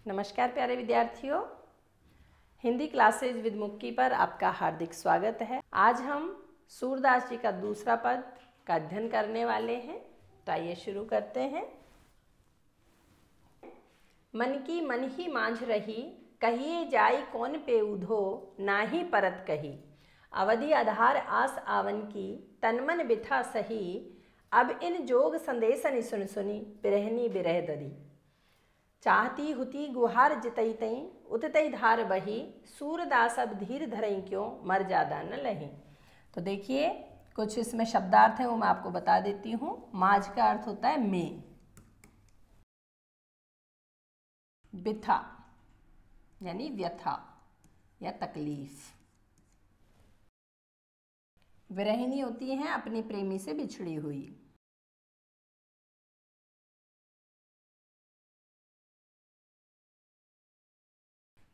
नमस्कार प्यारे विद्यार्थियों, हिंदी क्लासेज विद मुक्की पर आपका हार्दिक स्वागत है। आज हम सूरदास जी का दूसरा पद का अध्ययन करने वाले हैं। तो आइए शुरू करते हैं। मन की मन ही मांझ रही, कहिए जाई कौन पे उधो, नाही परत कही। अवधि आधार आस आवन की, तन मन बिथा सही। अब इन जोग संदेशन सुन सुनी, बिरहनी बिरह दरी। चाहती हुती गुहार जितई तई, उततई धार बही। सूरदास अब धीर धरई क्यों, मर ज्यादा न लही। तो देखिए कुछ इसमें शब्दार्थ है, वो मैं आपको बता देती हूँ। माझ का अर्थ होता है में, बिथा यानी व्यथा या तकलीफ। विरहिणी होती है अपने प्रेमी से बिछड़ी हुई।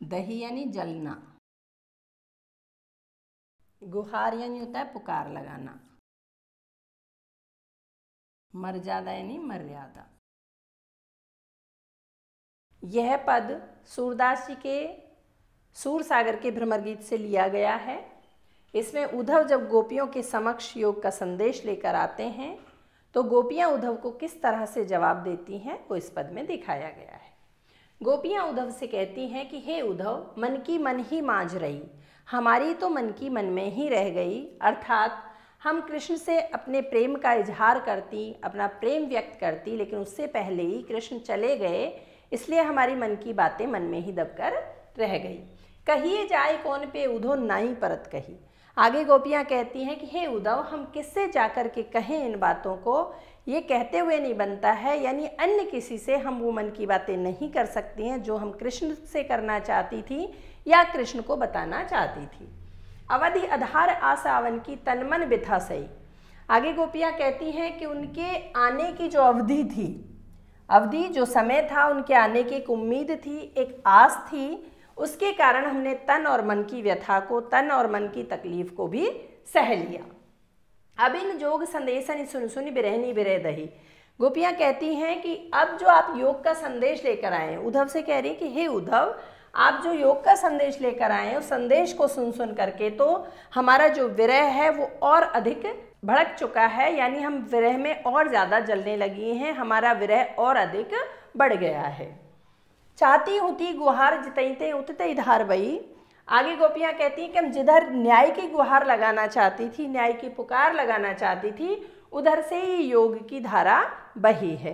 दही यानी जलना। गुहार यानी होता है पुकार लगाना। मर्यादा यानी मर्यादा। यह पद सूरदास जी के सूरसागर के भ्रमर गीत से लिया गया है। इसमें उद्धव जब गोपियों के समक्ष योग का संदेश लेकर आते हैं तो गोपियां उद्धव को किस तरह से जवाब देती हैं वो इस पद में दिखाया गया है। गोपियां उद्धव से कहती हैं कि हे उद्धव, मन की मन ही मांझ रही, हमारी तो मन की मन में ही रह गई। अर्थात हम कृष्ण से अपने प्रेम का इजहार करती, अपना प्रेम व्यक्त करती, लेकिन उससे पहले ही कृष्ण चले गए, इसलिए हमारी मन की बातें मन में ही दबकर रह गई। कहिए जाए कौन पे उधो, नाई परत कही। आगे गोपियां कहती हैं कि हे उद्धव, हम किससे जाकर के कहें इन बातों को, ये कहते हुए नहीं बनता है, यानी अन्य किसी से हम वो मन की बातें नहीं कर सकती हैं जो हम कृष्ण से करना चाहती थी या कृष्ण को बताना चाहती थी। अवधि आधार आसावन की, तन मन बिथा सही। आगे गोपियां कहती हैं कि उनके आने की जो अवधि थी, अवधि जो समय था, उनके आने की एक उम्मीद थी, एक आस थी, उसके कारण हमने तन और मन की व्यथा को, तन और मन की तकलीफ को भी सह लिया। अब इन जोग संदेशन सुन सुनी, बिरहनी बिरह दही। गोपियां कहती हैं कि अब जो आप योग का संदेश लेकर आए हैं, उद्धव से कह रही कि हे उद्धव, आप जो योग का संदेश लेकर आए हैं उस संदेश को सुन सुन करके तो हमारा जो विरह है वो और अधिक भड़क चुका है, यानी हम विरह में और ज़्यादा जलने लगी हैं, हमारा विरह और अधिक बढ़ गया है। चाहती हुती गुहार जितईते उततई धार बही। आगे गोपियां कहती हैं कि हम जिधर न्याय की गुहार लगाना चाहती थी, न्याय की पुकार लगाना चाहती थी, उधर से ही योग की धारा बही है।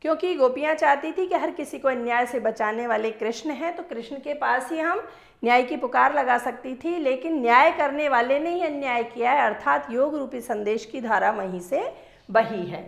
क्योंकि गोपियां चाहती थी कि हर किसी को अन्याय से बचाने वाले कृष्ण हैं, तो कृष्ण के पास ही हम न्याय की पुकार लगा सकती थी, लेकिन न्याय करने वाले ने ही अन्याय किया है, अर्थात योग रूपी संदेश की धारा वहीं से बही है।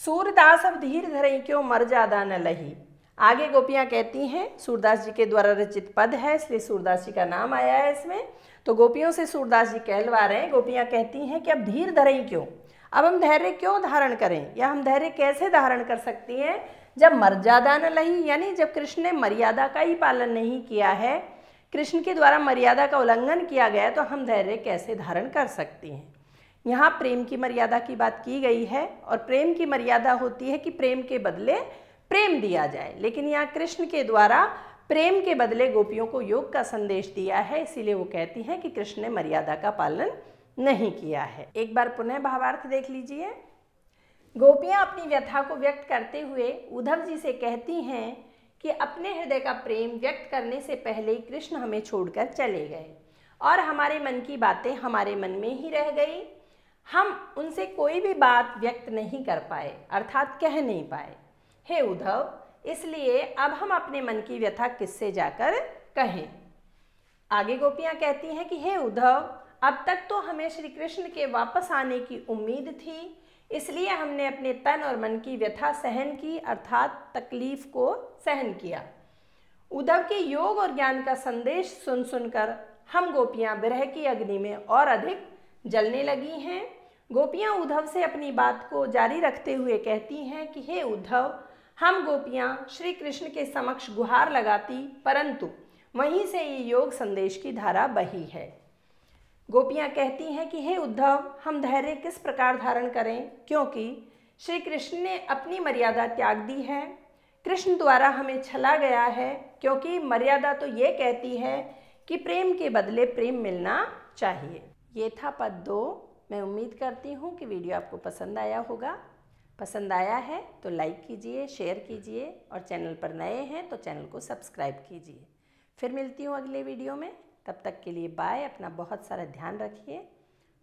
सूरदास अब धीर धरई क्यों, मर ज्यादा न लही। आगे गोपियां कहती हैं, सूरदास जी के द्वारा रचित पद है इसलिए सूरदास जी का नाम आया है इसमें, तो गोपियों से सूरदास जी कहलवा रहे हैं। गोपियां कहती हैं कि अब धीर धरई क्यों, अब हम धैर्य क्यों धारण करें, या हम धैर्य कैसे धारण कर सकती हैं जब मर्यादा न लही, यानी जब कृष्ण ने मर्यादा का ही पालन नहीं किया है, कृष्ण के द्वारा मर्यादा का उल्लंघन किया गया, तो हम धैर्य कैसे धारण कर सकती हैं। यहाँ प्रेम की मर्यादा की बात की गई है, और प्रेम की मर्यादा होती है कि प्रेम के बदले प्रेम दिया जाए, लेकिन यहाँ कृष्ण के द्वारा प्रेम के बदले गोपियों को योग का संदेश दिया है, इसीलिए वो कहती हैं कि कृष्ण ने मर्यादा का पालन नहीं किया है। एक बार पुनः भावार्थ देख लीजिए। गोपियां अपनी व्यथा को व्यक्त करते हुए उद्धव जी से कहती हैं कि अपने हृदय का प्रेम व्यक्त करने से पहले ही कृष्ण हमें छोड़कर चले गए और हमारे मन की बातें हमारे मन में ही रह गई। हम उनसे कोई भी बात व्यक्त नहीं कर पाए, अर्थात कह नहीं पाए। हे उद्धव, इसलिए अब हम अपने मन की व्यथा किससे जाकर कहें। आगे गोपियां कहती हैं कि हे उद्धव, अब तक तो हमें श्री कृष्ण के वापस आने की उम्मीद थी, इसलिए हमने अपने तन और मन की व्यथा सहन की, अर्थात तकलीफ को सहन किया। उद्धव के योग और ज्ञान का संदेश सुन सुनकर हम गोपियां विरह की अग्नि में और अधिक जलने लगी हैं। गोपियां उद्धव से अपनी बात को जारी रखते हुए कहती हैं कि हे उद्धव, हम गोपियां श्री कृष्ण के समक्ष गुहार लगाती, परंतु वहीं से ये योग संदेश की धारा बही है। गोपियां कहती हैं कि हे उद्धव, हम धैर्य किस प्रकार धारण करें, क्योंकि श्री कृष्ण ने अपनी मर्यादा त्याग दी है। कृष्ण द्वारा हमें छला गया है, क्योंकि मर्यादा तो ये कहती है कि प्रेम के बदले प्रेम मिलना चाहिए। ये था पद 2। मैं उम्मीद करती हूँ कि वीडियो आपको पसंद आया होगा। पसंद आया है तो लाइक कीजिए, शेयर कीजिए और चैनल पर नए हैं तो चैनल को सब्सक्राइब कीजिए। फिर मिलती हूँ अगले वीडियो में। तब तक के लिए बाय। अपना बहुत सारा ध्यान रखिए।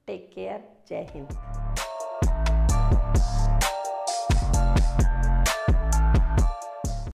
Take care. जय हिंद।